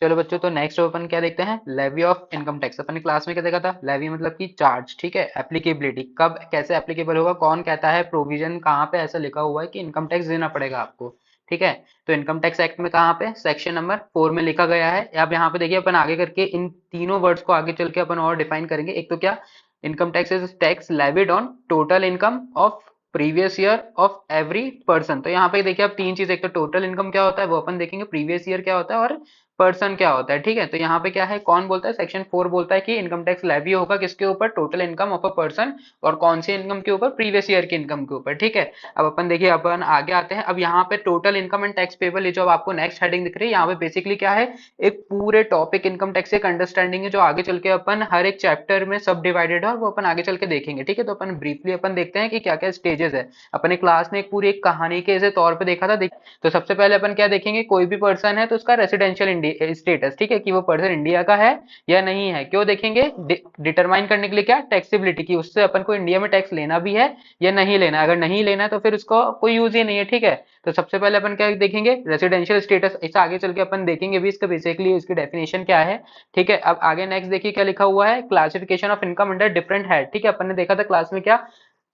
चलो बच्चों, तो नेक्स्ट अपन क्या देखते हैं, लेवी ऑफ इनकम टैक्स। अपन ने क्लास में क्या देखा था, लेवी मतलब कि चार्ज, ठीक है। एप्लीकेबिलिटी, कब कैसे एप्लीकेबल होगा, कौन कहता है, प्रोविजन कहाँ पे ऐसा लिखा हुआ है कि इनकम टैक्स देना पड़ेगा आपको, ठीक है। तो इनकम टैक्स एक्ट में कहाँ पे, सेक्शन नंबर 4 में लिखा गया है। अब यहाँ पे देखिए, अपन आगे करके इन तीनों वर्ड्स को आगे चल के अपन और डिफाइन करेंगे। एक तो क्या, income tax is tax levied on total income of previous year of every person. तो यहाँ पे देखिए, अब तीन चीज, एक तो टोटल इनकम क्या होता है वो अपन देखेंगे, प्रीवियस ईयर क्या होता है, और पर्सन क्या होता है, ठीक है। तो यहाँ पे क्या है, कौन बोलता है, सेक्शन 4 बोलता है कि इनकम टैक्स लेवी होगा किसके ऊपर, total income of a person, और कौन सी इनकम के ऊपर, प्रीवियस ईयर की इनकम के ऊपर, ठीक है। अब अपन देखिए, अपन आगे आते हैं। अब यहाँ पे total income and tax payable, ये जो अब आपको नेक्स्ट हेडिंग दिख रही है, यहाँ पे बेसिकली क्या है, एक पूरे टॉपिक इनकम टैक्स एक अंडरस्टैंडिंग है, जो आगे चल के अपन हर एक चैप्टर में सब डिवाइडेड है, और वो अपन आगे चल के देखेंगे, ठीक है। तो अपन ब्रीफली अपन देखते हैं कि क्या क्या स्टेजेस है। अपने क्लास में एक पूरी एक कहानी के ऐसे तौर पे देखा था। तो सबसे पहले अपन क्या देखेंगे, कोई भी पर्सन है तो उसका रेसिडेंशियल स्टेटस, ठीक है, कि वो पर्सन इंडिया का है या नहीं है। क्यों देखेंगे, डिटरमाइन करने के लिए क्या, टैक्सेबिलिटी, की उससे अपन को इंडिया में टैक्स लेना भी है या नहीं लेना। अगर नहीं लेना है तो फिर उसको कोई यूज ही नहीं है, ठीक है। तो सबसे पहले अपन क्या देखेंगे, रेसिडेंशियल स्टेटस। इसे आगे चल के अपन देखेंगे भी, इसका बेसिकली इसकी डेफिनेशन क्या है, ठीक है। अब आगे नेक्स्ट देखिए क्या लिखा हुआ है, classification of income under different head, ठीक है। अपन ने देखा था क्लास में क्या,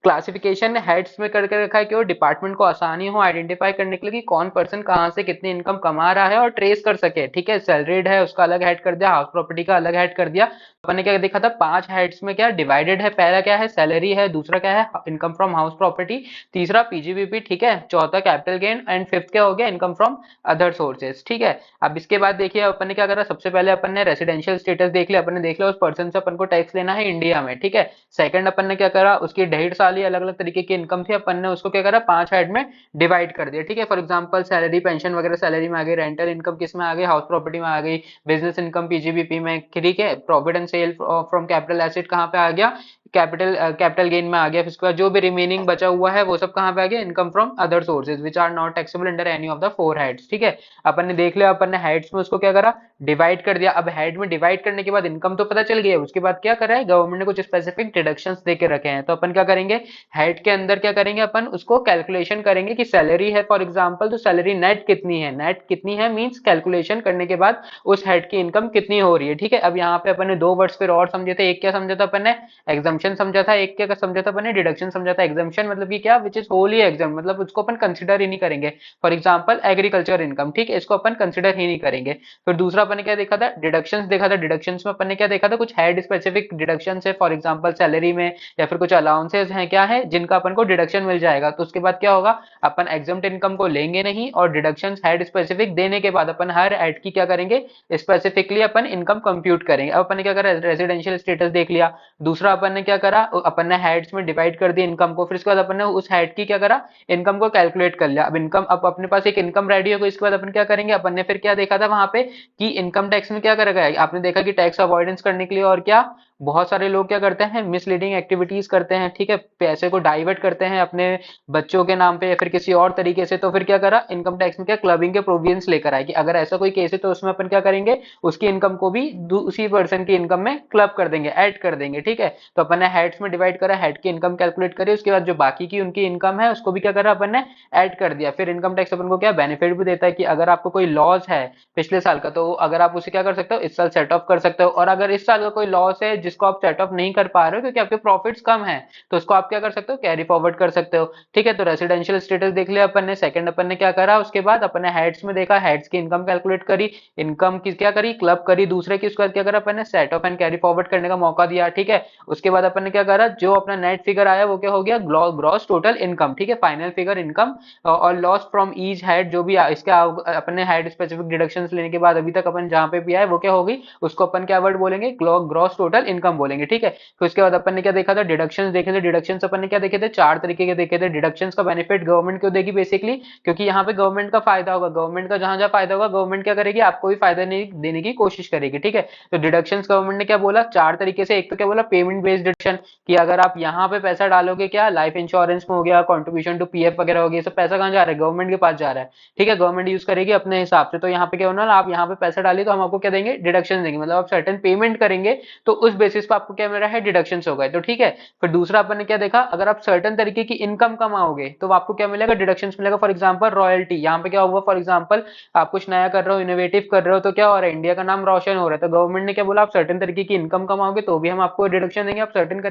क्लासिफिकेशन हेड्स में करके रखा है कि वो डिपार्टमेंट को आसानी हो आइडेंटिफाई करने के लिए कि कौन पर्सन कहाँ से कितनी इनकम कमा रहा है और ट्रेस कर सके, ठीक है। सैलरीड है उसका अलग हेड कर दिया, हाउस प्रॉपर्टी का अलग हेड कर दिया। अपन ने क्या देखा था, 5 हेड्स में क्या डिवाइडेड है, पहला क्या है, सैलरी है, दूसरा क्या है, इनकम फ्रॉम हाउस प्रॉपर्टी, तीसरा पीजीबीपी, ठीक है, चौथा कैपिटल गेन, एंड फिफ्थ क्या हो गया, इनकम फ्रॉम अदर सोर्सेज, ठीक है। अब इसके बाद देखिए अपन ने क्या करा, सबसे पहले अपन ने रेसिडेंशियल स्टेटस देख लिया, अपन ने देख लिया उस पर्सन से अपन को टैक्स लेना है इंडिया में, ठीक है। सेकंड अपन ने क्या करा, उसकी 1.5 साल अलग अलग तरीके की इनकम थी, अपन ने उसको क्या करा, 5 हेड में डिवाइड कर दिया, ठीक है। फॉर एग्जांपल सैलरी, पेंशन वगैरह सैलरी में आ गई, रेंटल इनकम किस में आ गई, हाउस प्रॉपर्टी में आ गई, बिजनेस इनकम पीजीबीपी में, ठीक है। Profit and sale from capital asset कहाँ पे आ गया, कैपिटल गेन में आ गया। फिर उसके बाद जो भी रिमेनिंग बचा हुआ है वो सब कहाँ पे आ गया, income from other sources which are not taxable under any of the 4 heads, ठीक है। अपन ने देख लिया, अपन ने हेड्स में उसको क्या करा, डिवाइड कर दिया। अब हेड में डिवाइड करने के बाद इनकम तो पता चल गई है, उसके बाद क्या करा है, गवर्नमेंट ने कुछ स्पेसिफिक डिडक्शंस दे के रखे हैं। तो अपन क्या करेंगे, हेड के अंदर क्या करेंगे, अपन उसको कैलकुलेशन करेंगे कि सैलरी है फॉर एग्जांपल, तो सैलरी नेट कितनी है, नेट कितनी है मींस कैलकुलेशन करने के बाद उस हेड की इनकम कितनी हो रही है, ठीक है। अब यहाँ पे अपन ने दो वर्ड्स फिर और समझे थे, एक क्या समझा था अपन ने, एग्जाम्पशन समझा था, एक क्या समझा था अपन ने, डिडक्शन समझा था। एग्जाम्पशन मतलब कि क्या, विच इज होली एग्जाम, मतलब उसको अपन कंसिडर ही नहीं करेंगे। फॉर एग्जांपल एग्रीकल्चर इनकम, ठीक है, इसको अपन कंसिडर ही नहीं करेंगे। फिर दूसरा अपन ने क्या देखा था, डिडक्शंस देखा था। डिडक्शंस में अपन ने क्या देखा था, कुछ हेड स्पेसिफिक डिडक्शंस है, फॉर एग्जांपल सैलरी में, या फिर कुछ अलाउंसेस हैं क्या है जिनका अपन को डिडक्शन मिल जाएगा। तो उसके बाद क्या होगा, अपन एग्जम्प्ट इनकम को लेंगे नहीं, और डिडक्शंस हेड स्पेसिफिक देने के बाद अपन हर हेड की क्या करेंगे, स्पेसिफिकली अपन इनकम कंप्यूट करेंगे। अब अपन ने क्या करा, रेजिडेंशियल स्टेटस देख लिया। दूसरा अपन ने क्या करा, अपन ने हेड्स में डिवाइड कर दिया इनकम को, फिर उसके बाद अपन ने उस हेड की क्या करा, इनकम को कैलकुलेट कर लिया। अब इनकम, अब अपने पास एक इनकम रेडी हो गई, इसके बाद अपन क्या करेंगे, अपन ने फिर क्या देखा था वहां पे कि इनकम टैक्स में क्या करा गया, आपने देखा कि टैक्स अवॉइडेंस करने के लिए और क्या, बहुत सारे लोग क्या करते हैं, मिसलीडिंग एक्टिविटीज करते हैं, ठीक है, पैसे को डाइवर्ट करते हैं अपने बच्चों के नाम पे या फिर किसी और तरीके से। तो फिर क्या करा, इनकम टैक्स में क्या क्लबिंग के प्रोविजंस लेकर आए कि अगर ऐसा कोई केस है तो उसमें अपन क्या करेंगे, उसकी इनकम को भी उसी पर्सन की इनकम में क्लब कर देंगे, ऐड कर देंगे, ठीक है। तो अपन ने हेड्स में डिवाइड करा, हेड की इनकम कैलकुलेट करी, उसके बाद जो बाकी की उनकी इनकम है उसको भी क्या करा, अपन ने ऐड कर दिया। फिर इनकम टैक्स अपन को क्या बेनिफिट भी देता है कि अगर आपको कोई लॉस है पिछले साल का, तो अगर आप उसे क्या कर सकते हो, इस साल सेट ऑफ कर सकते हो। और अगर इस साल का कोई लॉस है जिसको आप सेट ऑफ नहीं कर पा रहे हो क्योंकि आपके प्रॉफिट्स कम है, तो उसको आप क्या कर सकते हो, कैरी फॉरवर्ड कर सकते हो, ठीक है। तो रेसिडेंशियल स्टेटस देख लिया अपन ने। सेकंड अपन ने क्या करा, उसके बाद अपन ने हेड्स में देखा, हेड्स की इनकम कैलकुलेट करी, इनकम की क्या करी, क्लब करी दूसरे की। उसके बाद क्या करा अपन ने, set of and carry forward करने का मौका दिया, ठीक है। उसके बाद अपन ने क्या करा, जो अपना नेट फिगर आया वो क्या हो गया, ग्रॉस टोटल इनकम, ठीक है, फाइनल फिगर इनकम और लॉस फ्रॉम ईच हेड, जो भी इसके अपन ने हेड स्पेसिफिक डिडक्शंस लेने के बाद अभी तक अपन जहां पे भी आए वो क्या होगी, उसको अपन क्या वर्ड बोलेंगे, ग्रॉस टोटल इनकम बोलेंगे, ठीक है। फिर उसके बाद अपन ने क्या देखा था, डिडक्शंस देखे थे। डिडक्शंस अपन ने क्या देखे थे, 4 तरीके के देखे थे। डिडक्शंस का बेनिफिट गवर्नमेंट क्यों देगी, बेसिकली क्योंकि यहाँ पे गवर्नमेंट का फायदा होगा, गवर्नमेंट का जहां जहां फायदा होगा गवर्नमेंट क्या करेगी, आपको भी फायदा देने की कोशिश करेगी, ठीक है। तो डिडक्शंस गवर्नमेंट ने क्या बोला, 4 तरीके से। एक तो क्या बोला, पेमेंट बेस्ड डिडक्शन, कि अगर आप यहाँ पे पैसा डालोगे, क्या लाइफ इंश्योरेंस में हो गया, कॉन्ट्रीब्यूशन टू पीएफ वगैरह हो गया, सब पैसा कहाँ जा रहा है, गवर्नमेंट के पास जा रहा है, ठीक है, गवर्नमेंट यूज करेगी अपने हिसाब से। तो यहाँ पे क्या होना, आप यहाँ पे पैसा डालिए तो हम आपको क्या देंगे, डिडक्शन देंगे, मतलब आप सर्टेन पेमेंट करेंगे तो उस बेसिस पे आपको क्या मिल रहा है, डिडक्शंस हो गए। तो ठीक है, फिर दूसरा अपन ने क्या देखा, अगर आप सर्टेन तरीके की इनकम कमाओगे तो आपको क्या मिलेगा, डिडक्शंस मिलेगा। फॉर एग्जांपल रॉयल्टी, यहाँ पे क्या हुआ, फॉर एग्जांपल आप कुछ नया कर रहे हो, इनोवेटिव कर रहे हो, तो क्या हो रहा है, इंडिया का नाम रोशन हो रहा है। तो गवर्नमेंट ने क्या बोला, आप सर्टेन तरीके की इनकम कमाओगे तो भी हम आपको डिडक्शन देंगे, आप सर्टेन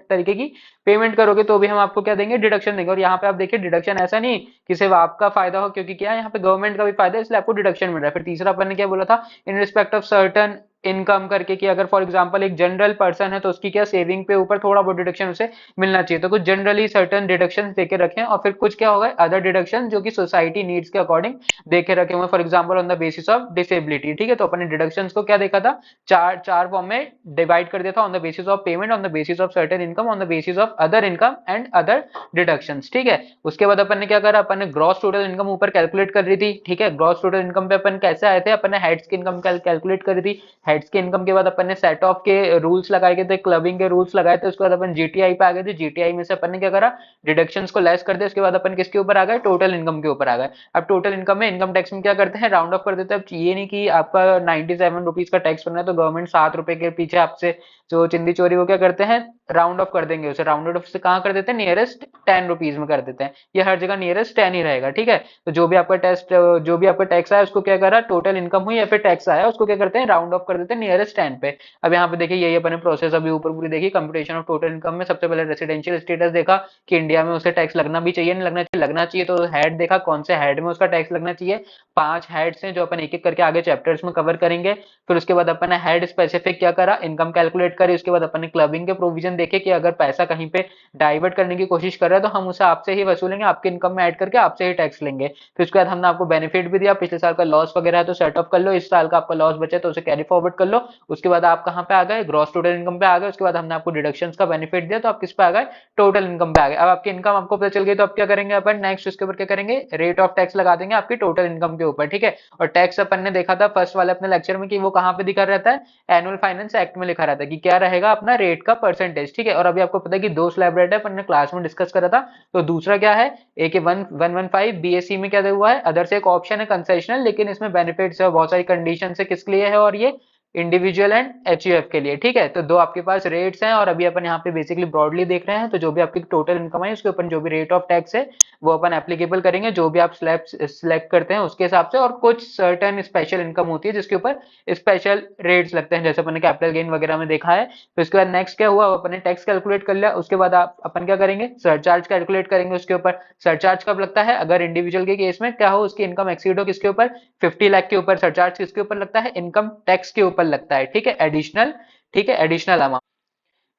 तरीके की पेमेंट करोगे तो भी हम आपको क्या देंगे, डिडक्शन देंगे। और यहाँ पे आप देखिए डिडक्शन ऐसा नहीं कि सिर्फ आपका फायदा हो, क्योंकि क्या है, यहाँ पे गवर्नमेंट का भी फायदा है, इसलिए आपको डिडक्शन मिल रहा है। फिर तीसरा अपन ने क्या बोला था, in respect of certain income करके, कि अगर फॉर एग्जांपल एक जनरल पर्सन है तो उसकी क्या सेविंग पे ऊपर थोड़ा बहुत डिडक्शन उसे मिलना चाहिए। तो कुछ जनरली सर्टन डिडक्शन देके रखे हैं, और फिर कुछ क्या होगा, अदर डिडक्शन जो कि सोसाइटी नीड्स के अकॉर्डिंग देखे रखे हुए, for example on the basis of disability. ठीक है, तो अपने डिडक्शंस को क्या देखा था, चार चार फॉर्म में डिवाइड कर दिया था, on the basis of payment, on the basis of certain income, on the basis of other income and other deductions. ठीक है, उसके बाद अपन ने क्या करा, अपन ने ग्रॉस टोटल इनकम ऊपर कैलकुलेट कर रही थी। ठीक है, ग्रॉस टोटल इनकम पे अपन कैसे आए थे, अपन ने हेड्स की इनकम कैलकुलेट करी थी। हेड्स के इनकम के बाद अपन ने सेट ऑफ के रूल्स लगाए गए थे, क्लबिंग के रूल्स लगाए थे, उसके बाद अपन जीटीआई पे आ गए थे। जीटीआई में से अपन ने क्या करा, डिडक्शंस को लेस कर दिया, उसके बाद अपन किसके ऊपर आ गए, टोटल इनकम के ऊपर आ गए। अब टोटल इनकम में इनकम टैक्स में क्या करते हैं, राउंड ऑफ कर देते हैं। अब ये नहीं कि आपका 97 रुपीज का टैक्स बनना है तो गवर्नमेंट 7 रुपए के पीछे आपसे जो चिंदी चोरी वो क्या करते हैं, राउंड ऑफ कर देंगे, उसे राउंडेड ऑफ से कहाँ कर देते हैं, नियरेस्ट 10 रुपीज में कर देते हैं। ये हर जगह नियरेस्ट 10 ही रहेगा। ठीक है, तो जो भी आपका टैक्स आया उसको क्या करा, टोटल इनकम हुई या फिर टैक्स आया उसको क्या करते हैं, राउंड ऑफ कर देते हैं नियरेस्ट 10 पे। अब यहाँ पे देखिए यही अपने प्रोसेस अभी ऊपर पूरी देखी, कंप्यूटेशन ऑफ टोटल इनकम में सबसे पहले रेसिडेंशियल स्टेटस देखा कि इंडिया में उसे टैक्स लगना भी चाहिए, नहीं लगना चाहिए, तो हेड देखा कौन से हेड में उसका टैक्स लगना चाहिए। 5 हेड्स हैं जो अपन एक एक करके आगे चैप्टर्स में कवर करेंगे। फिर उसके बाद अपन ने हेड स्पेसिफिक क्या करा, इनकम कैलकुलेट करी। उसके बाद अपन ने क्लबिंग के प्रोविजन देखे कि अगर पैसा कहीं पे डाइवर्ट करने की कोशिश कर रहा है तो हम उसे आपसे ही वसूलेंगे, आपके इनकम में ऐड करके आपसे ही टैक्स लेंगे। फिर उसके बाद हमने आपको बेनिफिट भी दिया, पिछले साल का लॉस वगैरह है तो सेट ऑफ कर लो, इस साल का आपका लॉस बचे तो उसे कैरी फॉरवर्ड कर लो। उसके बाद आप कहाँ पे आ गए, ग्रॉस टोटल इनकम पे आ गए। उसके बाद हमने आपको डिडक्शन का बेनिफिट दिया तो आप किस पे आ गए, टोटल इनकम पे आ गए। अब आपकी इनकम आपको पता चल गई तो अब क्या करेंगे अपन, नेक्स्ट उसके ऊपर क्या करेंगे, रेट ऑफ टैक्स लगा देंगे आपकी टोटल इनकम के ऊपर। ठीक है, और टैक्स अपन ने देखा था फर्स्ट वाले अपने लेक्चर में कि वो कहाँ पे दिखा रहता है, एनुअल फाइनेंस एक्ट में लिखा रहता है कि क्या रहेगा अपना रेट का परसेंटेज। ठीक है, और अभी आपको पता है कि दो स्लैब रेट है, अपन ने क्लास में डिस्कस करा था। तो दूसरा क्या है, AK 115 BSc में क्या दिया हुआ है, अदर से एक ऑप्शन है कंसेशनल, लेकिन इसमें बेनिफिट्स है, बहुत सारी कंडीशन है, किसके लिए है, और ये इंडिविजुअल एंड HUF के लिए। ठीक है, तो दो आपके पास रेट्स हैं, और अभी अपन यहाँ पे बेसिकली ब्रॉडली देख रहे हैं। तो जो भी आपकी टोटल इनकम है उसके ऊपर जो भी रेट ऑफ टैक्स है वो अपन एप्लीकेबल करेंगे, जो भी आप स्लैब सिलेक्ट करते हैं उसके हिसाब से। और कुछ सर्टेन स्पेशल इनकम होती है जिसके ऊपर स्पेशल रेट्स लगते हैं, जैसे अपन ने कैपिटल गेन वगैरह में देखा है। तो इसके बाद नेक्स्ट क्या हुआ, अपन ने टैक्स कैलकुलेट कर लिया। उसके बाद आप अपन क्या करेंगे, सरचार्ज कैलकुलेट करेंगे उसके ऊपर। सरचार्ज कब लगता है, अगर इंडिविजुअल के केस में क्या हो, उसकी इनकम एक्सीड हो किसके ऊपर, 50 लाख के ऊपर। सरचार्ज किसके ऊपर लगता है, इनकम टैक्स के ऊपर लगता है। ठीक है, एडिशनल, ठीक है, एडिशनल अमाउंट।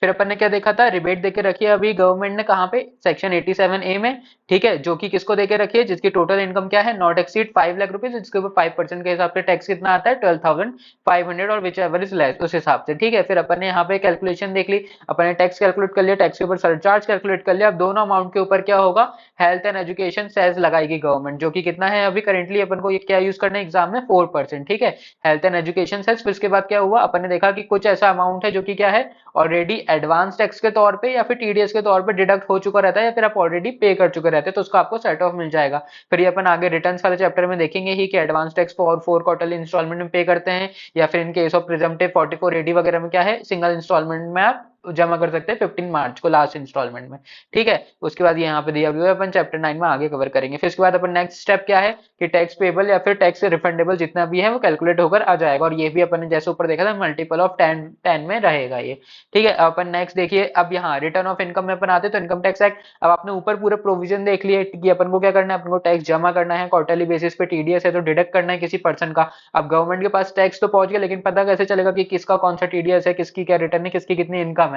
फिर अपन ने क्या देखा था, रिबेट देके रखी है अभी गवर्नमेंट ने, कहाँ पे, सेक्शन 87A में। ठीक है, जो कि किसको देके रखी है, जिसकी टोटल इनकम क्या है, नॉट एक्सीड 5 लाख रुपीज, जिसके ऊपर 5% के हिसाब से टैक्स कितना आता है, 12,500, और विच एवर इज लेस, उस हिसाब से। ठीक है, फिर अपन ने यहाँ पे कैलकुलेशन देख ली, अपन ने टैक्स कैलकुलेट कर लिया, टैक्स के ऊपर सरचार्ज कैलकुलेट कर लिया। अब दोनों अमाउंट के ऊपर क्या होगा, हेल्थ एंड एजुकेशन सेस लगाएगी गवर्नमेंट, जो कि कितना है अभी करेंटली अपन को ये क्या यूज करना है एग्जाम में, 4%। ठीक है, हेल्थ एंड एजुकेशन सेस। फिर उसके बाद क्या हुआ, अपन ने देखा कि कुछ ऐसा अमाउंट है जो कि क्या है, ऑलरेडी एडवांस टैक्स के तौर पे या फिर TDS के तौर पे डिडक्ट हो चुका रहता है, या फिर आप ऑलरेडी पे कर चुके रहते हैं, तो उसका आपको सेट ऑफ मिल जाएगा। फिर ये अपन आगे रिटर्न्स वाले चैप्टर में देखेंगे ही कि advance tax for 4 quarterly instalment में पे करते हैं, या फिर इन केस ऑफ प्रिजम्पटिव 44AD वगैरह में क्या है, सिंगल इंस्टॉलमेंट में आप जमा कर सकते हैं 15 मार्च को लास्ट इंस्टॉलमेंट में। ठीक है, उसके बाद यहाँ पे दिया हुआ है, अपन चैप्टर 9 में आगे कवर करेंगे। फिर उसके बाद अपन नेक्स्ट स्टेप क्या है कि टैक्स पेबल या फिर टैक्स रिफंडेबल जितना भी है वो कैलकुलेट होकर आ जाएगा, और ये भी अपन ने जैसे ऊपर देखा था मल्टीपल ऑफ 10 में रहेगा ये। ठीक है, अपन नेक्स्ट देखिए, अब यहाँ रिटर्न ऑफ इनकम में अपन आते हैं तो इनकम टैक्स एक्ट। अब आपने ऊपर पूरे प्रोविजन देख लिए कि अपन को क्या करना है, अपन को टैक्स जमा करना है, क्वार्टरली बेसिस पे TDS है तो डिडक्ट करना है किसी पर्सन का। अब गवर्नमेंट के पास टैक्स तो पहुंच गया, लेकिन पता कैसे चलेगा कि किसका कौन सा TDS है, किसकी क्या रिटर्न है, किसकी कितनी इनकम है।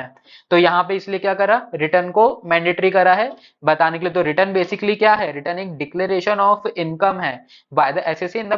तो यहाँ पे इसलिए क्या करा, रिटर्न को मैंडेटरी करा है बताने के लिए। तो रिटर्न बेसिकली क्या है, रिटर्न एक डिक्लेरेशन ऑफ इनकम है by the SSC in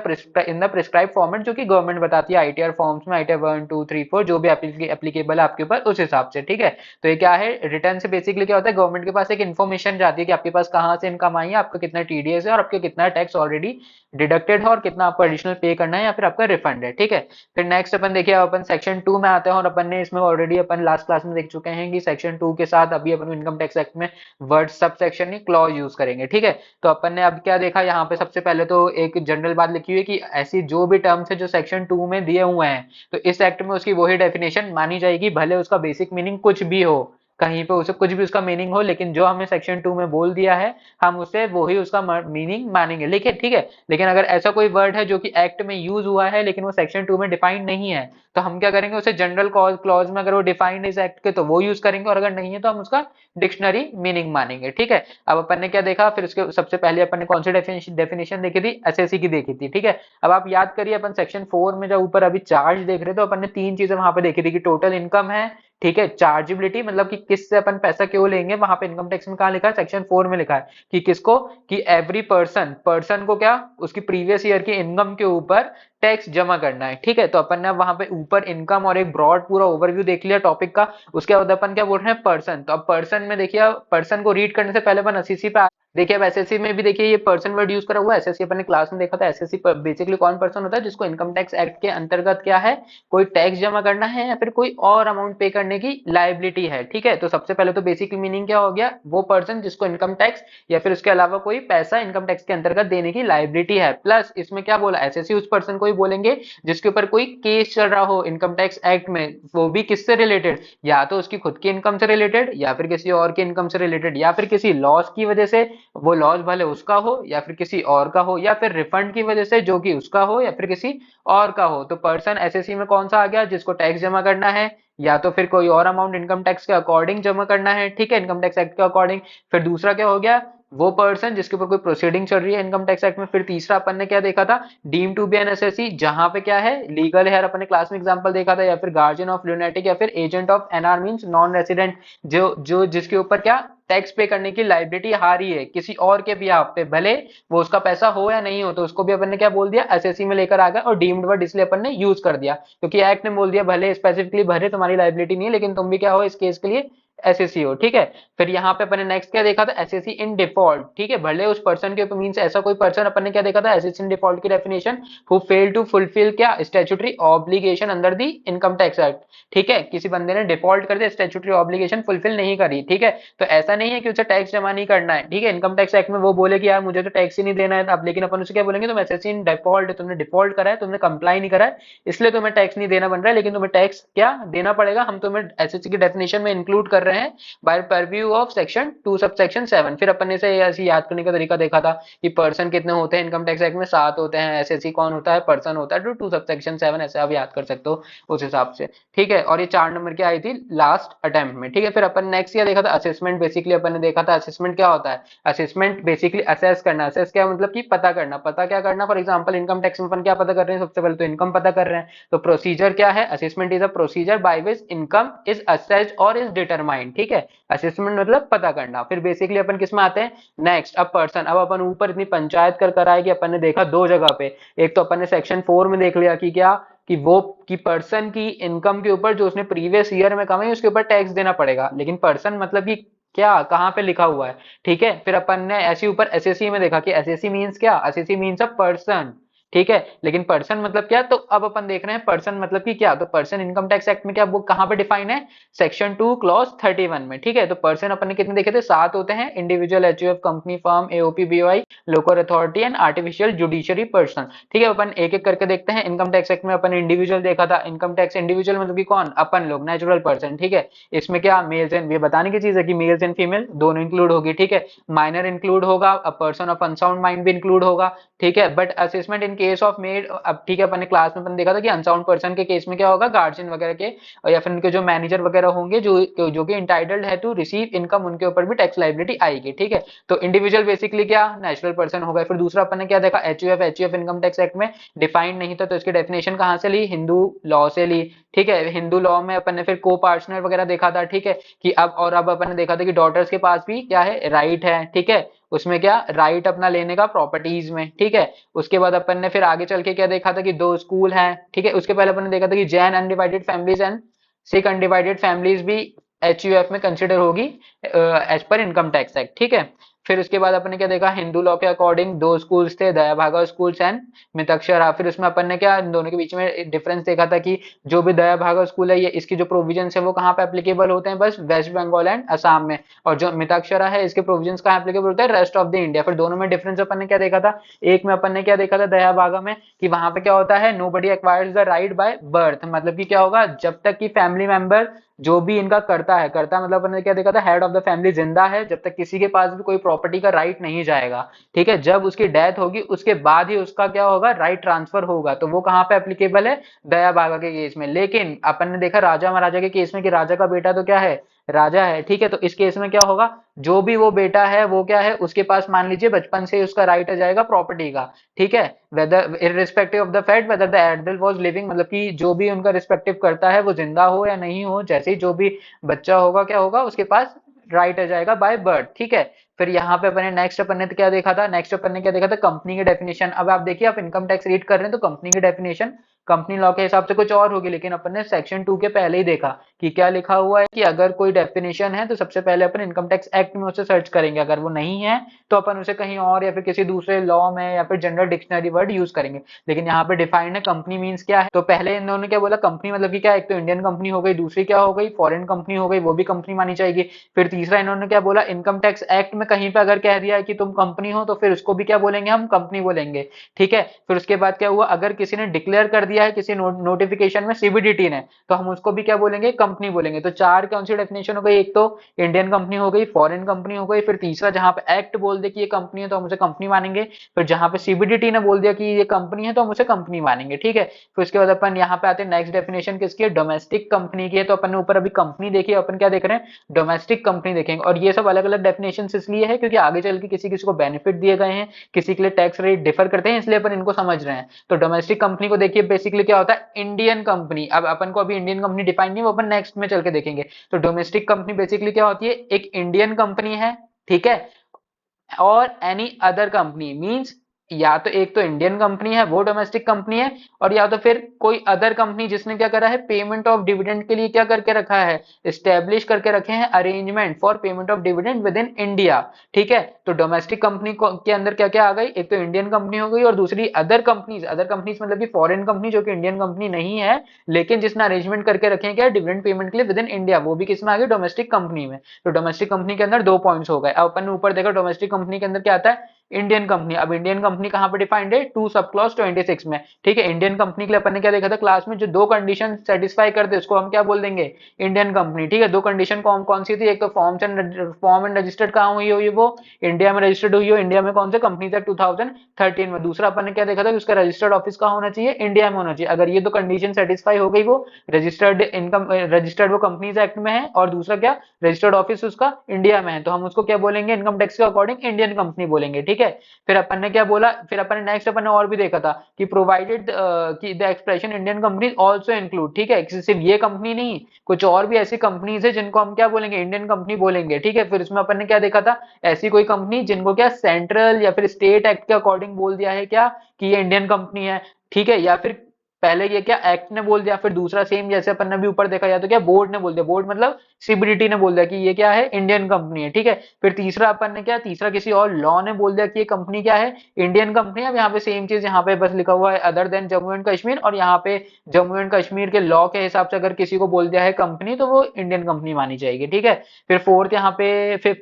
the prescribe format, जो कि गवर्नमेंट बताती है ITR फॉर्म्स में, ITR 1 2 3 4 जो भी एप्लीकेबल है आपके ऊपर उस हिसाब से। ठीक है, तो ये क्या है, रिटर्न से बेसिकली क्या होता है, गवर्नमेंट के पास एक इन्फॉर्मेशन जाती है कि आपके पास कहाँ से इनकम आई है, आपका कितना TDS है, और आपके कितना टैक्स ऑलरेडी डिडक्टेड है, और कितना आपको एडिशनल पे करना है या फिर आपका रिफंड है। ठीक है, फिर नेक्स्ट अपन देखिए, अपन सेक्शन 2 में आते हैं, और अपन ने इसमें ऑलरेडी अपन लास्ट क्लास में में देख चुके हैं कि सेक्शन 2 के साथ अभी अपन इनकम टैक्स एक्ट में वर्ड सब सेक्शन नहीं क्लॉज यूज करेंगे, ठीक है। तो अपन ने अब क्या देखा, यहाँ पे सबसे पहले तो एक जनरल बात लिखी हुई है कि ऐसी जो भी टर्म्स है जो सेक्शन 2 में दिए हुए हैं तो इस एक्ट में उसकी वही डेफिनेशन मानी जाएगी, भले उसका बेसिक मीनिंग कुछ भी हो, कहीं पे उसे कुछ भी उसका मीनिंग हो, लेकिन जो हमें सेक्शन 2 में बोल दिया है हम उसे वही उसका मीनिंग मानेंगे, लेकिन ठीक है। लेकिन अगर ऐसा कोई वर्ड है जो कि एक्ट में यूज हुआ है लेकिन वो सेक्शन 2 में डिफाइंड नहीं है तो हम क्या करेंगे, उसे जनरल क्लॉज में अगर वो डिफाइंड इस एक्ट के तो वो यूज करेंगे, और अगर नहीं है तो हम उसका डिक्शनरी मीनिंग मानेंगे, ठीक है। अब अपन ने क्या देखा, फिर उसके सबसे पहले अपन ने कौन सी डेफिनेशन देखी थी, एसएससी की देखी थी, ठीक है। अब आप याद करिए अपन सेक्शन 4 में जब ऊपर अभी चार्ज देख रहे थे तो अपन ने तीन चीजें वहां पे देखी थी कि टोटल इनकम है, ठीक है, चार्जेबिलिटी मतलब कि किससे अपन पैसा क्यों लेंगे, वहां पे इनकम टैक्स में कहा लिखा है, सेक्शन 4 में लिखा है कि किसको, कि एवरी पर्सन, पर्सन को क्या, उसकी प्रीवियस ईयर की इनकम के ऊपर टैक्स जमा करना है, ठीक है। तो अपन ने वहां पे ऊपर इनकम और एक ब्रॉड पूरा ओवरव्यू देख लिया टॉपिक का। उसके बाद अपन क्या बोल रहे हैं, पर्सन। तो अब पर्सन में देखिए, पर्सन को रीड करने से पहले अपन एसएससी पे देखिए, अब एसएससी में भी देखिए ये पर्सन वर्ड यूज करा हुआ है। एसएससी अपन ने क्लास में देखा था, एसएससी बेसिकली कौन पर्सन होता है, जिसको इनकम टैक्स एक्ट के अंतर्गत क्या है, कोई टैक्स जमा करना है या फिर कोई और अमाउंट पे करने की लायबिलिटी है, ठीक है। तो सबसे पहले तो बेसिक मीनिंग क्या हो गया, वो पर्सन जिसको इनकम टैक्स या फिर उसके अलावा कोई पैसा इनकम टैक्स के अंतर्गत देने की लायबिलिटी है। प्लस इसमें क्या बोला, एसएससी उस पर्सन को ही बोलेंगे जिसके ऊपर कोई केस चल रहा हो इनकम टैक्स एक्ट में, वो भी किससे रिलेटेड, या तो उसकी खुद की इनकम से रिलेटेड या फिर किसी और की इनकम से रिलेटेड, या फिर किसी लॉस की वजह से, वो लॉस भले उसका हो या फिर किसी और का हो, या फिर रिफंड की वजह से जो कि उसका हो या फिर किसी और का हो। तो पर्सन एसएससी में कौन सा आ गया, जिसको टैक्स जमा करना है या तो फिर कोई और अमाउंट इनकम टैक्स के अकॉर्डिंग जमा करना है, ठीक है, इनकम टैक्स एक्ट के अकॉर्डिंग। फिर दूसरा क्या हो गया, वो पर्सन जिसके ऊपर कोई प्रोसीडिंग चल रही है इनकम टैक्स एक्ट में। फिर तीसरा अपन ने क्या देखा था, deem to be an SSC, जहां पे क्या है, लीगल हेयर अपन ने क्लास में एग्जांपल देखा था, या फिर गार्जियन ऑफ ल्यूनेटिक या फिर agent of NR means non resident, जो जो जिसके ऊपर क्या टैक्स पे करने की लायबिलिटी हारी है किसी और के बिहाफ पे, भले वो उसका पैसा हो या नहीं हो, तो उसको भी अपन ने क्या बोल दिया, एसएससी में लेकर आ गया। और डीम्ड वर्ड इसलिए अपन ने यूज कर दिया क्योंकि एक्ट ने बोल दिया भले स्पेसिफिकली भरे तुम्हारी लायबिलिटी नहीं है लेकिन तुम भी क्या हो इस केस के लिए एसएससी हो, ठीक है। फिर यहाँ पे अपन ने नेक्स्ट क्या देखा था, एसएससी इन डिफॉल्ट, ठीक है, भले उस पर्सन के ऊपर मींस ऐसा कोई पर्सन, अपन ने क्या देखा था, एसएससी इन डिफॉल्ट की definition, who fail to fulfil क्या statutory obligation under the income tax act, ठीक है, किसी बंदे ने डिफॉल्ट कर दिया, स्टैट्यूटरी ऑब्लिगेशन फुलफिल नहीं करी, ठीक है। तो ऐसा नहीं है कि उसे टैक्स जमा नहीं करना है, ठीक है। इनकम टैक्स एक्ट में वो बोले कि यार मुझे तो टैक्स ही नहीं देना है अब, लेकिन अपन उसे क्या बोलेंगे, तुम एसएससी इन डिफॉल्ट, तुमने डिफॉल्ट करा है, तुमने कंप्लाई नहीं करा है, इसलिए तुम्हें टैक्स नहीं देना बन रहा है, लेकिन तुम्हें टैक्स क्या देना पड़ेगा, हम तुम्हें एसएससी की डेफिनेशन में इंक्लूड कर रहे हैं bye purview of section 2 sub section 7। फिर अपन ने से ऐसे याद करने का तरीका देखा था कि पर्सन कितने होते हैं इनकम टैक्स एक्ट में, 7 होते हैं, एसएससी कौन होता है, पर्सन होता है, 2 सब सेक्शन 7, ऐसे आप याद कर सकते हो उस हिसाब से, ठीक है। और ये 4 नंबर की आई थी लास्ट अटेम्प्ट में, ठीक है। फिर अपन नेक्स्ट क्या देखा था, असेसमेंट। बेसिकली अपन ने देखा था असेसमेंट क्या होता है, असेसमेंट बेसिकली असेस करना, असेस क्या मतलब कि पता करना, पता क्या करना, फॉर एग्जांपल इनकम टैक्स में अपन क्या पता कर रहे हैं, सबसे पहले तो इनकम पता कर रहे हैं, तो प्रोसीजर क्या है, assessment is a procedure by which income is assessed और इज डिटरमाइंड, ठीक है, असेसमेंट मतलब पता करना। फिर बेसिकली अपन किस में आते हैं, नेक्स्ट अब पर्सन। अब अपन ऊपर इतनी पंचायत कर कर आए कि अपन ने देखा दो जगह पे, एक तो अपन ने सेक्शन 4 में देख लिया कि क्या, कि वो कि पर्सन की इनकम के ऊपर जो उसने प्रीवियस ईयर में कमाई उसके ऊपर टैक्स देना पड़ेगा, लेकिन पर्सन मतलब कि क्या, कहाँ पे लिखा हुआ है, ठीक है। फिर अपन ने ऐसे ऊपर एसएससी में देखा कि एसएससी मींस क्या, एसएससी मींस अ पर्सन, ठीक है, लेकिन पर्सन मतलब क्या, तो अब अपन देख रहे हैं पर्सन मतलब कि क्या, तो पर्सन इनकम टैक्स एक्ट में क्या वो कहां पे डिफाइन है, सेक्शन 2 क्लॉज 31 में, ठीक है। तो पर्सन अपन ने कितने देखे थे, 7 होते हैं, individual, HUF, company, firm, AOP, BOI, local authority and artificial judiciary person, ठीक है। अपन एक एक करके देखते हैं। इनकम टैक्स एक्ट में अपन इंडिविजुअल देखा था, इनकम टैक्स इंडिविजुअल मतलब कि कौन, अपन लोग, नेचुरल पर्सन, ठीक है। इसमें क्या मेल्स एंड, ये बताने की चीज है कि मेल्स एंड फीमेल दोनों इंक्लूड होगी, ठीक है। माइनर इंक्लूड होगा, a person of unsound mind भी इंक्लूड होगा, ठीक है। But assessment in case of made, अब ठीक है, अपन ने क्लास में अपन देखा था कि अनसाउंड पर्सन के केस में क्या होगा, गार्जियन वगैरह के या फिर उनके जो मैनेजर वगैरह होंगे जो कि इंटाइटल्ड है टू रिसीव इनकम, उनके ऊपर भी टैक्स लायबिलिटी आएगी, ठीक है। तो इंडिविजुअल बेसिकली क्या, नेचुरल पर्सन होगा। फिर दूसरा अपन ने क्या देखा, HUF, HUF income tax act में डिफाइंड नहीं था, तो इसकी डेफिनेशन कहां से ली, हिंदू लॉ से ली, ठीक है। हिंदू लॉ में अपन ने फिर को पार्टनर वगैरह देखा था, ठीक है, कि अब अपन ने देखा था कि डॉटर्स के पास भी क्या है, राइट है, ठीक है, उसमें क्या राइट अपना लेने का प्रॉपर्टीज में, ठीक है। उसके बाद अपन ने फिर आगे चल के क्या देखा था कि 2 स्कूल हैं, ठीक है। उसके पहले अपन ने देखा था कि Jain undivided families and Sikh undivided families भी एचयूएफ में कंसिडर होगी as per income tax act, ठीक है। फिर उसके बाद अपन ने क्या देखा, हिंदू लॉ के अकॉर्डिंग दो स्कूल्स थे, दयाभागा स्कूल्स एंड मितक्षरा। फिर उसमें अपन ने क्या इन दोनों के बीच में डिफरेंस देखा था कि जो भी दयाभागा स्कूल है ये इसकी जो प्रोविजंस है वो कहाँ पे एप्लीकेबल होते हैं, बस वेस्ट बंगाल एंड असम में। और जो मिताक्षरा है इसके प्रोविजंस कहाँ एप्लीकेबल होते हैं, रेस्ट ऑफ द इंडिया। फिर दोनों में डिफरेंस अपन ने क्या देखा था, एक में अपन ने क्या देखा था दयाभागा में कि वहां पे क्या होता है, nobody acquires the right by birth, मतलब कि क्या होगा, जब तक कि फैमिली मेंबर जो भी इनका करता है, करता मतलब अपन ने क्या देखा था, हेड ऑफ द फैमिली जिंदा है, जब तक किसी के पास भी कोई प्रॉपर्टी का राइट नहीं जाएगा, ठीक है, जब उसकी डेथ होगी उसके बाद ही उसका क्या होगा, राइट ट्रांसफर होगा। तो वो कहाँ पे एप्लीकेबल है, दया भागा के केस में। लेकिन अपन ने देखा राजा महाराजा के केस में कि राजा का बेटा तो क्या है, राजा है, ठीक है, तो इस केस में क्या होगा, जो भी वो बेटा है वो क्या है, उसके पास मान लीजिए बचपन से ही उसका राइट आ जाएगा प्रॉपर्टी का, ठीक है, whether irrespective of the fact whether the adult was living, मतलब कि जो भी उनका रिस्पेक्टिव करता है वो जिंदा हो या नहीं हो, जैसे ही जो भी बच्चा होगा क्या होगा, उसके पास राइट आ जाएगा बाय बर्थ, ठीक है। फिर यहाँ पे अपन ने नेक्स्ट अपन ने तो क्या देखा था, नेक्स्ट अपन ने क्या देखा था, कंपनी की डेफिनेशन। अब आप देखिए, आप इनकम टैक्स रीड कर रहे हैं तो कंपनी की डेफिनेशन कंपनी लॉ के हिसाब से कुछ और होगी, लेकिन अपन ने सेक्शन 2 के पहले ही देखा कि क्या लिखा हुआ है कि अगर कोई डेफिनेशन है तो सबसे पहले अपन इनकम टैक्स एक्ट में उसे सर्च करेंगे, अगर वो नहीं है तो अपन उसे कहीं और या फिर किसी दूसरे लॉ में या फिर जनरल डिक्शनरी वर्ड यूज करेंगे। लेकिन यहाँ पे डिफाइंड है कंपनी मीन्स क्या है, तो पहले इन्होंने क्या बोला, कंपनी मतलब कि क्या, एक तो इंडियन कंपनी हो गई, दूसरी क्या हो गई, फॉरेन कंपनी हो गई, वो भी कंपनी मानी जाएगी। फिर तीसरा इन्होंने क्या बोला, इनकम टैक्स एक्ट में कहीं पे अगर कह दिया है कि तुम कंपनी हो तो फिर उसको भी क्या बोलेंगे, हम कंपनी बोलेंगे, ठीक है। फिर उसके बाद क्या हुआ, अगर किसी ने डिक्लेयर कर दिया है किसी नोटिफिकेशन में सीबीडीटी ने, तो हम उसको भी क्या बोलेंगे, कंपनी बोलेंगे। तो चार कौन सी डेफिनेशन हो गई, एक तो इंडियन कंपनी हो गई, फॉरेन कंपनी हो गई, फिर तीसरा जहां पे एक्ट बोल दे कि ये कंपनी है तो हम उसे कंपनी मानेंगे, फिर जहां पे सीबीडीटी ने बोल दिया कि ये कंपनी है तो हम उसे कंपनी मानेंगे, ठीक है। फिर उसके बाद अपन यहाँ पे आते हैं, नेक्स्ट डेफिनेशन किसकी है, डोमेस्टिक कंपनी की है। तो अपन ने ऊपर अभी कंपनी देखी, अपन क्या देख रहे हैं, डोमेस्टिक कंपनी देखेंगे। और ये सब अलग अलग डेफिनेशन इसलिए है क्योंकि आगे चल के किसी किसी को बेनिफिट दिए गए हैं, किसी के लिए टैक्स रेट डिफर करते हैं, इसलिए अपन इनको समझ रहे हैं। तो डोमेस्टिक कंपनी को देखिए, बेसिकली क्या होता है, इंडियन कंपनी। अब अपन को अभी इंडियन कंपनी डिफाइन नहीं, वो अपन नेक्स्ट में चल के देखेंगे। तो डोमेस्टिक कंपनी बेसिकली क्या होती है, एक इंडियन कंपनी है, ठीक है, और एनी अदर कंपनी मींस, या तो एक तो इंडियन कंपनी है वो डोमेस्टिक कंपनी है, और या तो फिर कोई अदर कंपनी जिसने क्या करा है, पेमेंट ऑफ डिविडेंड के लिए क्या करके रखा है, स्टैब्लिश करके रखे हैं arrangement for payment of dividend with in India, ठीक है। तो डोमेस्टिक कंपनी के अंदर क्या क्या आ गई, एक तो इंडियन कंपनी हो गई और दूसरी अदर कंपनीज मतलब कि फॉरेन कंपनी जो कि इंडियन कंपनी नहीं है, लेकिन जिसने अरेंजमेंट करके रखे हैं क्या, डिविडेंड पेमेंट के लिए विद इन इंडिया, वो भी किसमें आ गई, डोमेस्टिक कंपनी में। तो डोमेस्टिक कंपनी के अंदर दो पॉइंट्स हो गए। अब अपन ने ऊपर देखा डोमेस्टिक कंपनी के अंदर क्या आता है, इंडियन कंपनी। अब इंडियन कंपनी कहां पे डिफाइंड है, टू सब क्लॉज 26 में, ठीक है। इंडियन कंपनी के लिए अपन ने क्या देखा था क्लास में, जो दो कंडीशन सेटिस्फाई करते उसको हम क्या बोल देंगे, इंडियन कंपनी, ठीक है। दो कंडीशन कौन कौन सी थी, एक तो फॉर्म एंड रजिस्टर्ड कहाँ हुई हो, ये वो इंडिया में रजिस्टर्ड हुई हो, इंडिया में कौन से, कंपनी एक्ट 2013 में। दूसरा अपन ने क्या देखा था कि उसका रजिस्टर्ड ऑफिस कहाँ होना चाहिए, इंडिया में होना चाहिए। अगर ये दो कंडीशन सेटिस्फाई हो गई, वो रजिस्टर्ड वो कंपनीज एक्ट में है, और दूसरा क्या, रजिस्टर्ड ऑफिस उसका इंडिया में है, तो हम उसको क्या बोलेंगे, इनकम टैक्स के अकॉर्डिंग इंडियन कंपनी बोलेंगे, ठीक है। फिर अपन ने क्या बोला, फिर अपन ने नेक्स्ट अपन ने और भी देखा था कि प्रोवाइडेड कि the expression Indian companies also include, ठीक है, सिर्फ ये कंपनी नहीं, कुछ और भी ऐसी कंपनीज है जिनको हम क्या बोलेंगे, इंडियन कंपनी बोलेंगे, ठीक है। फिर इसमें अपन ने क्या देखा था, ऐसी कोई कंपनी जिनको क्या सेंट्रल या फिर स्टेट एक्ट के अकॉर्डिंग बोल दिया है क्या कि ये इंडियन कंपनी है, ठीक है, या फिर पहले ये क्या एक्ट ने बोल दिया, फिर दूसरा सेम जैसे अपन ने भी ऊपर देखा, या तो क्या बोर्ड ने बोल दिया, बोर्ड मतलब सीबीडीटी ने बोल दिया कि ये क्या है, इंडियन कंपनी है, ठीक है। फिर तीसरा अपन ने क्या, तीसरा किसी और लॉ ने बोल दिया कि ये कंपनी क्या है, इंडियन कंपनी है। अब यहाँ पे सेम चीज, यहाँ पे बस लिखा हुआ है other than Jammu and Kashmir, और यहाँ पे जम्मू एंड कश्मीर के लॉ के हिसाब से अगर किसी को बोल दिया है कंपनी तो वो इंडियन कंपनी मानी जाएगी, ठीक है। फिर फिफ्थ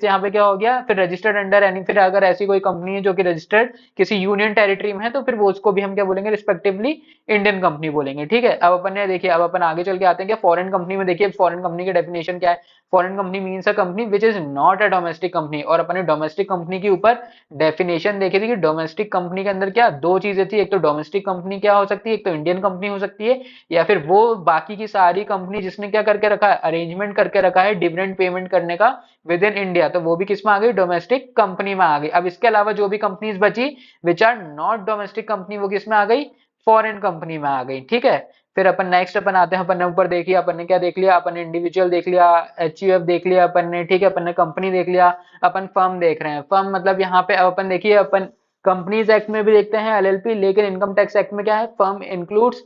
यहाँ पे क्या हो गया, फिर रजिस्टर्ड अंडर एनी, फिर अगर ऐसी कोई कंपनी है जो कि रजिस्टर्ड किसी यूनियन टेरिटरी में है तो फिर वो उसको भी हम क्या बोलेंगे, रिस्पेक्टिवली इंडियन कंपनी बोलेंगे, ठीक है। अब अपन ने देखिए, अब अपन आगे चल के आते हैं क्या, फॉरेन कंपनी में देखिए, फॉरेन कंपनी की डेफिनेशन क्या है, foreign company means a company which is not a domestic company. और अपन ने डोमेस्टिक कंपनी के ऊपर डेफिनेशन देखी थी कि डोमेस्टिक कंपनी के अंदर क्या दो चीजें थी, एक तो डोमेस्टिक कंपनी क्या हो सकती है, एक तो इंडियन कंपनी हो सकती है, या फिर वो बाकी की सारी कंपनी जिसने क्या करके रखा है, अरेंजमेंट करके रखा है डिविडेंड पेमेंट करने का विद इन इंडिया, तो वो भी किस में आ गई, डोमेस्टिक कंपनी में आ गई। अब इसके अलावा जो भी कंपनीज बची which are not domestic company, वो किस में आ गई, फॉरेन कंपनी में आ गई, ठीक है। फिर अपन नेक्स्ट अपन आते हैं, अपन ने ऊपर देख लिया, अपन ने क्या देख लिया, अपन ने इंडिविजुअल देख लिया, एचयूएफ देख लिया अपन ने, ठीक है, अपन ने कंपनी देख लिया, अपन फर्म देख रहे हैं। फर्म मतलब यहाँ पे अपन देखिए, अपन कंपनीज एक्ट में भी देखते हैं एलएलपी, लेकिन इनकम टैक्स एक्ट में क्या है, firm includes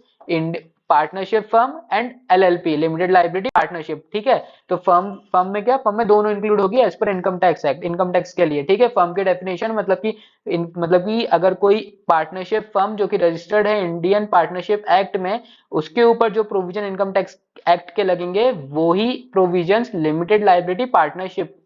partnership firm and LLP limited liability partnership, ठीक है। तो फर्म फर्म में क्या, फर्म में दोनों इंक्लूड होगी as per income tax act, income tax के लिए, ठीक है। फर्म की डेफिनेशन मतलब कि मतलब कि अगर कोई पार्टनरशिप फर्म जो कि रजिस्टर्ड है इंडियन पार्टनरशिप एक्ट में, उसके ऊपर जो प्रोविजन इनकम टैक्स एक्ट के लगेंगे वो ही प्रोविजंस लिमिटेड लाइबिलिटी पार्टनरशिप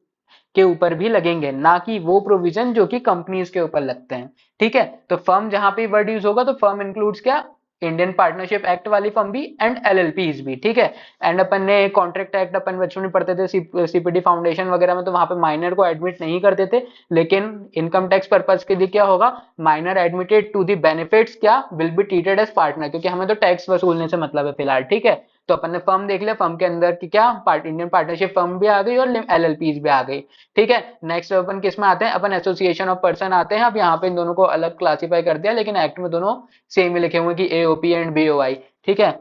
के ऊपर भी लगेंगे, ना कि वो प्रोविजन जो कि कंपनीज के ऊपर लगते हैं, ठीक है। तो फर्म जहां पे वर्ड यूज होगा तो फर्म इंक्लूड्स क्या, इंडियन पार्टनरशिप एक्ट वाली फर्म भी एंड एलएलपीज भी, ठीक है। एंड अपन ने कॉन्ट्रैक्ट एक्ट अपन बचपन में पढ़ते थे सीपीडी फाउंडेशन वगैरह में, तो वहां पे माइनर को एडमिट नहीं करते थे, लेकिन इनकम टैक्स पर्पज के लिए क्या होगा, minor admitted to the benefits क्या will be treated as partner, क्योंकि हमें तो टैक्स वसूलने से मतलब है फिलहाल, ठीक है। तो अपन ने फर्म देख लिया, फर्म के अंदर की क्या इंडियन पार्टनरशिप फर्म भी आ गई और एलएलपीज भी आ गई, ठीक है। नेक्स्ट अपन किस में आते हैं, अपन एसोसिएशन ऑफ पर्सन आते हैं। अब यहाँ पे इन दोनों को अलग क्लासिफाई कर दिया, लेकिन एक्ट में दोनों सेम ही लिखे हुए कि एओपी एंड बीओआई, ठीक है।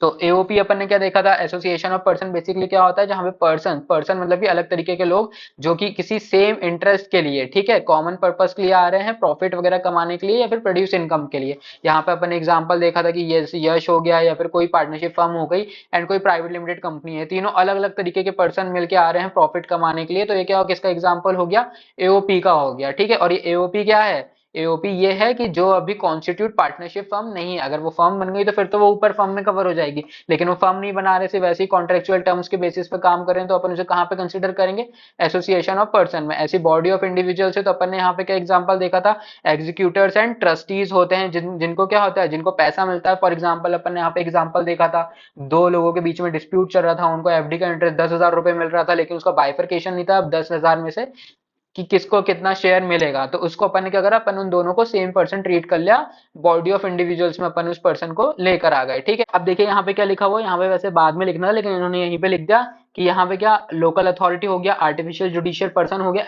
तो एओपी अपन ने क्या देखा था, एसोसिएशन ऑफ पर्सन बेसिकली क्या होता है, जहां पे पर्सन पर्सन मतलब कि अलग तरीके के लोग जो कि किसी सेम इंटरेस्ट के लिए, ठीक है, कॉमन पर्पस के लिए आ रहे हैं, प्रॉफिट वगैरह कमाने के लिए या फिर प्रोड्यूस इनकम के लिए। यहाँ पे अपन ने एग्जांपल देखा था कि यश हो गया या फिर कोई पार्टनरशिप फर्म हो गई एंड कोई प्राइवेट लिमिटेड कंपनी है, तीनों अलग अलग तरीके के पर्सन मिलकर आ रहे हैं प्रॉफिट कमाने के लिए। तो ये क्या हो, किसका एग्जाम्पल हो गया, एओपी का हो गया, ठीक है। और ये एओपी क्या है, एओपी ये है कि जो अभी कॉन्स्टिट्यूट पार्टनरशिप फर्म नहीं है, अगर वो फर्म बन गई तो फिर तो वो ऊपर फर्म में कवर हो जाएगी, लेकिन वो फर्म नहीं बना रहे, सिर्फ वैसे ही कॉन्ट्रेक्चुअल टर्म्स के बेसिस पे काम करें, तो अपन उसे कहाँ पे कंसीडर करेंगे, एसोसिएशन ऑफ पर्सन में। ऐसी बॉडी ऑफ इंडिविजुअल्स है, तो अपन ने यहाँ पे क्या एग्जांपल देखा था, एग्जीक्यूटर्स एंड ट्रस्टीज होते हैं, जिनको क्या होता है, जिनको पैसा मिलता है। फॉर एग्जाम्पल अपन ने यहाँ पे एग्जाम्पल देखा था, दो लोगों के बीच में डिस्प्यूट चल रहा था, उनको एफडी का इंटरेस्ट 10,000 रुपए मिल रहा था, लेकिन उसका बाइफरकेशन नहीं था अब 10,000 में से कि किसको कितना शेयर मिलेगा। तो उसको अपन ने क्या करा, अपन उन दोनों को सेम पर्सन ट्रीट कर लिया, बॉडी ऑफ इंडिविजुअल्स में अपन उस पर्सन को लेकर आ गए, ठीक है। अब देखिए यहाँ पे क्या लिखा हुआ है, यहाँ पे वैसे बाद में लिखना था लेकिन इन्होंने यहीं पे लिख दिया कि यहाँ पे क्या लोकल अथॉरिटी हो गया, आर्टिफिशियल जुडिशियल पर्सन हो गया,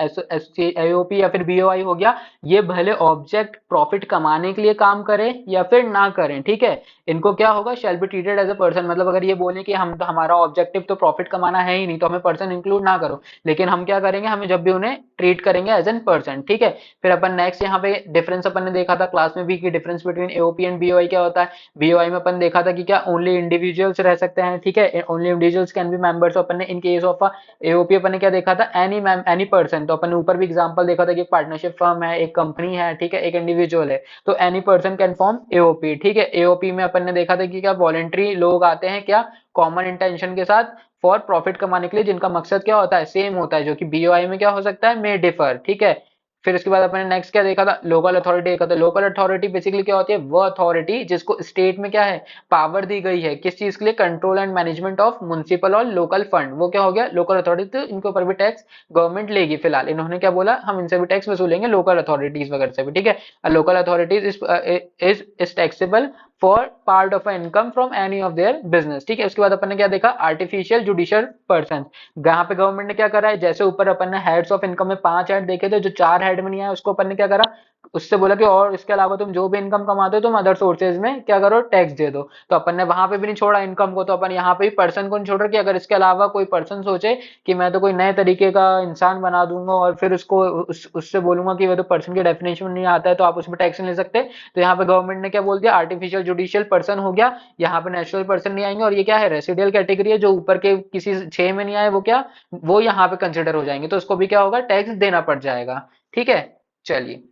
एओपी या फिर बीओआई हो गया, ये भले ऑब्जेक्ट प्रॉफिट कमाने के लिए काम करें या फिर ना करें, ठीक है, इनको क्या होगा, shall be treated as a person. मतलब अगर ये बोले कि हम तो हमारा ऑब्जेक्टिव तो प्रॉफिट कमाना है ही नहीं, तो हमें पर्सन इंक्लूड ना करो, लेकिन हम क्या करेंगे, हमें जब भी उन्हें ट्रीट करेंगे एज एन पर्सन, ठीक है। फिर अपन नेक्स्ट यहाँ पे डिफरेंस अपन ने देखा था क्लास में भी कि difference between AOP and BOI क्या होता है। बीओआई में अपन देखा था कि क्या ओनली इंडिविजुअल्स रह सकते हैं, ठीक है, only individuals can be members. अपन ने इन केस ऑफ एओपी अपन ने क्या देखा था, एनी पर्सन। तो अपन ने ऊपर भी एग्जांपल देखा था कि एक पार्टनरशिप फर्म है, एक कंपनी है, ठीक है, एक इंडिविजुअल है, तो any person can form AOP, ठीक है। एओपी में अपन ने देखा था कि क्या वॉलेंट्री लोग आते हैं क्या, कॉमन इंटेंशन के साथ फॉर प्रॉफिट कमाने के लिए, जिनका मकसद क्या होता है, सेम होता है, जो कि बीओआई में क्या हो सकता है, मे डिफर, ठीक है। फिर उसके बाद अपने नेक्स्ट क्या देखा था, लोकल अथॉरिटी देखा था। लोकल अथॉरिटी बेसिकली क्या होती है, वो अथॉरिटी जिसको स्टेट में क्या है, पावर दी गई है, किस चीज के लिए, control and management of municipal और लोकल फंड, वो क्या हो गया लोकल अथॉरिटी। तो इनके ऊपर भी टैक्स गवर्नमेंट लेगी, फिलहाल इन्होंने क्या बोला, हम इनसे भी टैक्स वसूलेंगे, लोकल अथॉरिटीज वगैरह से भी, ठीक है। Local authorities is taxable for part of income from any of their business, ठीक है। उसके बाद अपन ने क्या देखा, आर्टिफिशियल जुडिशियल पर्सन। यहाँ पे गवर्नमेंट ने क्या करा है, जैसे ऊपर अपन ने हेड्स ऑफ इनकम में 5 हेड देखे थे, जो 4 हेड में नहीं आया उसको अपन ने क्या करा, उससे बोला कि और इसके अलावा तुम जो भी इनकम कमाते हो तुम अदर सोर्सेज में क्या करो, टैक्स दे दो। तो अपन ने वहां पे भी नहीं छोड़ा इनकम को, तो अपन यहाँ पे भी पर्सन को नहीं छोड़ रहा कि अगर इसके अलावा कोई पर्सन सोचे कि मैं तो कोई नए तरीके का इंसान बना दूंगा और फिर उसको उससे बोलूंगा कि वो तो पर्सन की डेफिनेशन नहीं आता है, तो आप उसमें टैक्स नहीं ले सकते। तो यहाँ पे गवर्नमेंट ने क्या बोल दिया, आर्टिफिशियल जुडिशियल पर्सन हो गया, यहाँ पे नेचुरल पर्सन नहीं आएंगे, और ये क्या है, रेसिडियल कैटेगरी है, जो ऊपर के किसी 6 में नहीं आए वो क्या, वो यहाँ पे कंसिडर हो जाएंगे, तो उसको भी क्या होगा, टैक्स देना पड़ जाएगा, ठीक है। चलिए।